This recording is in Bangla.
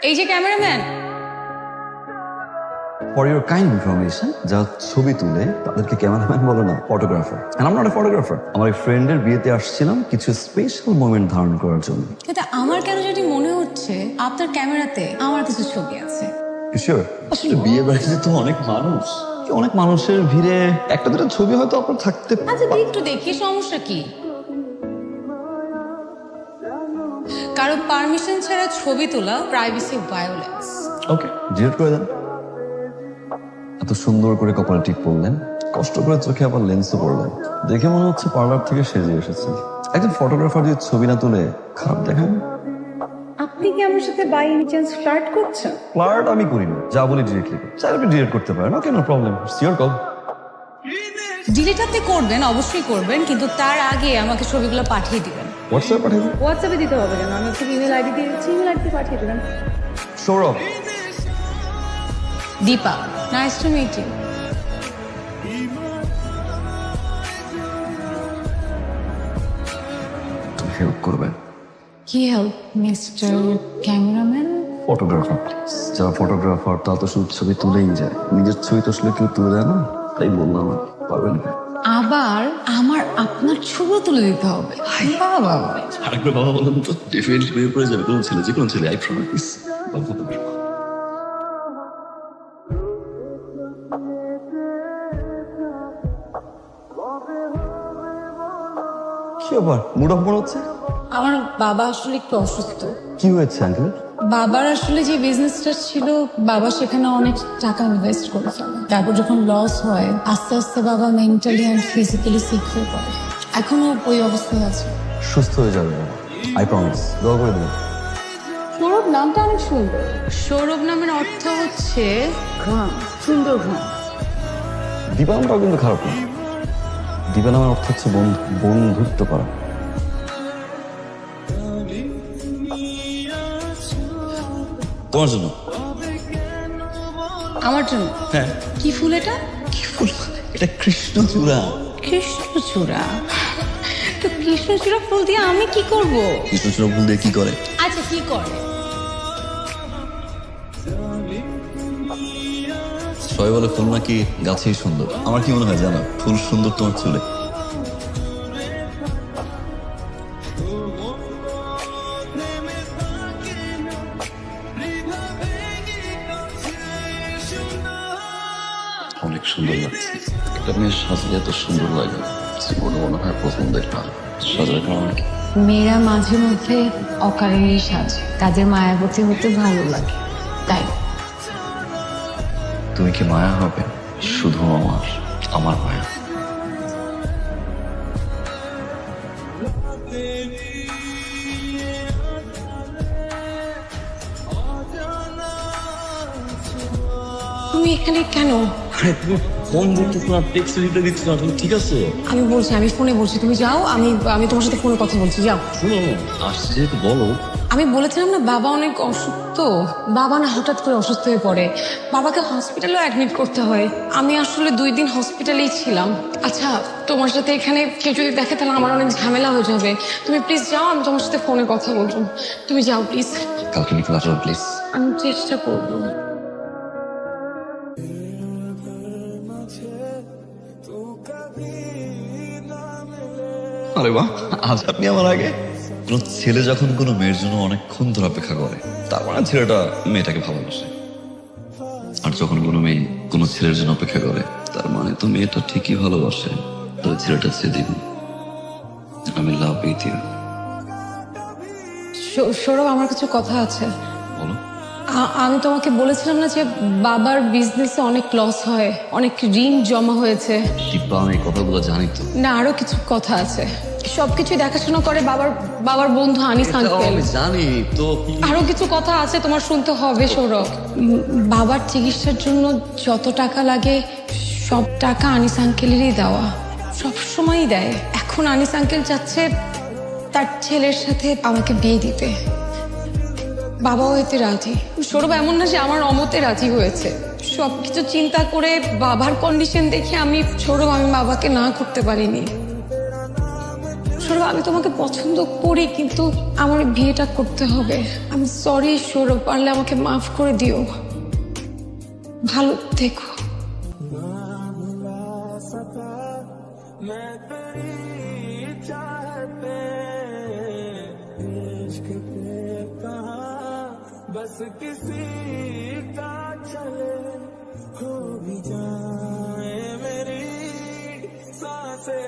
এই যে cameraman, For your kind information, যা ছবি তুলে তাদেরকে ক্যামেরাম্যান বলে না, photographer. And I'm not a photographer. আমার এক ফ্রেন্ডের বিয়েতে আসছিলাম কিছু স্পেশাল মোমেন্ট ধারণ করার জন্য। কিন্তু আমার কেন যদি মনে হচ্ছে আপনার ক্যামেরাতে আমার কিছু ছবি আছে। Sure. আসলে বিয়ে বাড়িতে তো অনেক মানুষ, অনেক মানুষের ভিড়ে একটা দুটো ছবি হয়তো আপনার থাকতে। আচ্ছা একটু দেখি, সমস্যা কি? কারো পারমিশন ছাড়া ছবি তোলা প্রাইভেসি ভায়োলেন্স। ওকে, ডিলিট করে দেন। এত সুন্দর করে কপালে টিপ পরলেন, কষ্ট করে চোখে আবার লেন্সও পরলেন, দেখে মনে হচ্ছে পার্লার থেকে সেজে এসেছেন। একজন ফটোগ্রাফার যদি ছবি না তুলে খারাপ দেখান। আপনি কি আমার সাথে বাই এনি চান্স ফ্লার্ট করছেন? ফ্লার্ট আমি করি না, যা বলি ডিরেক্টলি করি। চাইলে আপনি ডিলিট করতে পারেন, okay, no problem, it's your call. Delete আপনি করবেন, অবশ্যই করবেন, কিন্তু তার আগে আমাকে ছবিগুলো পাঠিয়ে দিবেন। হোয়াটসঅ্যাপ পাঠিয়ে দিন। হোয়াটসঅ্যাপে দিতে হবে কেন? আমি একটু ইমেল আইডি দিয়ে দিচ্ছি, ইমেল আইডি পাঠিয়ে দেবেন। Sourav. Dipa, nice to meet you. তুমি হেল্প করবেন। কি help mister cameraman? Photographer please. যারা ফটোগ্রাফার তারা তো শুধু ছবি তুলেই যায়, নিজের ছবি তো আসলে কেউ তুলে দেয় না, তাই বললাম। পারবেন না? আবার আমার আপনার ছবি তুলে দিতে হবে? বাবা, আরেকবার বাবা বলুন তো, ডেফিনেটলি বিয়ে করে যাবে কোনো ছেলে, যে কোনো ছেলে, আই প্রমিস। কি ব্যাপার, মুড অফ মনে হচ্ছে? আমার বাবা আসলে একটু অসুস্থ। কি হয়েছে আঙ্কেল? বাবার আসলে যে বিজনেসটা ছিল, বাবা সেখানে অনেক টাকা ইনভেস্ট করে ফেলে। তারপর যখন লস হয়, আস্তে আস্তে বাবা মেন্টালি অ্যান্ড ফিজিক্যালি সিক হয়ে পড়ে। এখনো ওই অবস্থায় আছে। সুস্থ হয়ে যাবে বাবা, আই প্রমিস। দোয়া করে দেবেন। সৌরভ নামটা অনেক সুন্দর। সৌরভ নামের অর্থ হচ্ছে ঘ্রাণ, সুন্দর ঘ্রাণ। দীপা নামটাও কিন্তু খারাপ না। দীপা নামের অর্থ হচ্ছে বন্ধুত্ব করা। তোমার জন্য। আমার জন্য? হ্যাঁ। কি ফুল এটা? কি ফুল? এটা কৃষ্ণচূড়া। কৃষ্ণচূড়া? তো কৃষ্ণচূড়া ফুল দিয়ে আমি কি করব? কৃষ্ণচূড়া ফুল দিয়ে কি করে? আচ্ছা, কি করে? সবাই বলে ফুল নাকি গাছেই সুন্দর। আমার কি মনে হয় জানো, ফুল সুন্দর তোমার চুলে। অনেক সুন্দর লাগছে। এটা মেয়ে সাজলে এত সুন্দর লাগে, জীবনে মনে হয় প্রথম দেখলাম। সাজার কারণ কি? মেয়েরা মাঝে মধ্যে অকারণেই সাজে, তাদের মায়াবতী হতে ভালো লাগে, তাই। তুমি কি মায়া হবে? শুধু আমার মায়া। তুমি এখানে কেন? তুমি ফোন দিতেছ না, টেক্সট রিপ্লাই দিচ্ছ না, তুমি ঠিক আছো? আমি বলছি, আমি ফোনে বলছি, তুমি যাও। আমি তোমার সাথে ফোনে কথা বলছি, যাও। শোনো, আসছে যেহেতু বলো। আমি বলেছিলাম না, বাবা অনেক অসুস্থ। বাবা না হঠাৎ করে অসুস্থ হয়ে পড়ে, বাবাকে হসপিটালেও অ্যাডমিট করতে হয়। আমি আসলে 2 দিন হসপিটালেই ছিলাম। আচ্ছা, তোমার সাথে এখানে কেউ যদি দেখে তাহলে আমার অনেক ঝামেলা হয়ে যাবে। তুমি প্লিজ যাও, আমি তোমার সাথে ফোনে কথা বলবো। তুমি যাও প্লিজ। কালকে বিকেল আসো প্লিজ। আমি চেষ্টা করবো। আরে বাহ, আজ আপনি আমার আগে। কোন ছেলে যখন কোনো মেয়ের জন্য অনেকক্ষণ ধরে অপেক্ষা করে, তার মানে ছেলেটা মেয়েটাকে ভালোবাসে। আর যখন কোনো মেয়ে কোনো ছেলের জন্য অপেক্ষা করে, তার মানে তো মেয়েটা ঠিকই ভালোবাসে। তবে ছেলেটা চেয়ে দিন, আমি লাভ উইথ ইউ। সৌরভ, আমার কিছু কথা আছে। বলো। আমি তোমাকে বলেছিলাম না যে বাবার বিজনেসে অনেক লস হয়, অনেক ঋণ জমা হয়েছে। দীপা, আমি এই কথাগুলো জানি তো। না, আরো কিছু কথা আছে। সবকিছু দেখাশোনা করে বাবার বন্ধু আনিস আঙ্কেল। আমি জানি তো। আরো কিছু কথা আছে, তোমার শুনতে হবে সৌরভ। বাবার চিকিৎসার জন্য যত টাকা লাগে সব টাকা আনিস আঙ্কেলেরই দেওয়া, সব সময়ই দেয়। এখন আনিস আঙ্কেল চাচ্ছে তার ছেলের সাথে আমাকে বিয়ে দিতে। বাবাও এতে রাজি। সৌরভ, এমন না যে আমার অমতে রাজি হয়েছে। সবকিছু চিন্তা করে বাবার কন্ডিশন দেখে আমি বাবাকে না করতে পারিনি। সৌরভ আমি তোমাকে পছন্দ করি, কিন্তু আমার এই বিয়েটা করতে হবে। আমি সরি সৌরভ, পারলে আমাকে মাফ করে দিও। ভালো থেকো। बस किसी का चले हो भी जाए मेरी सांसें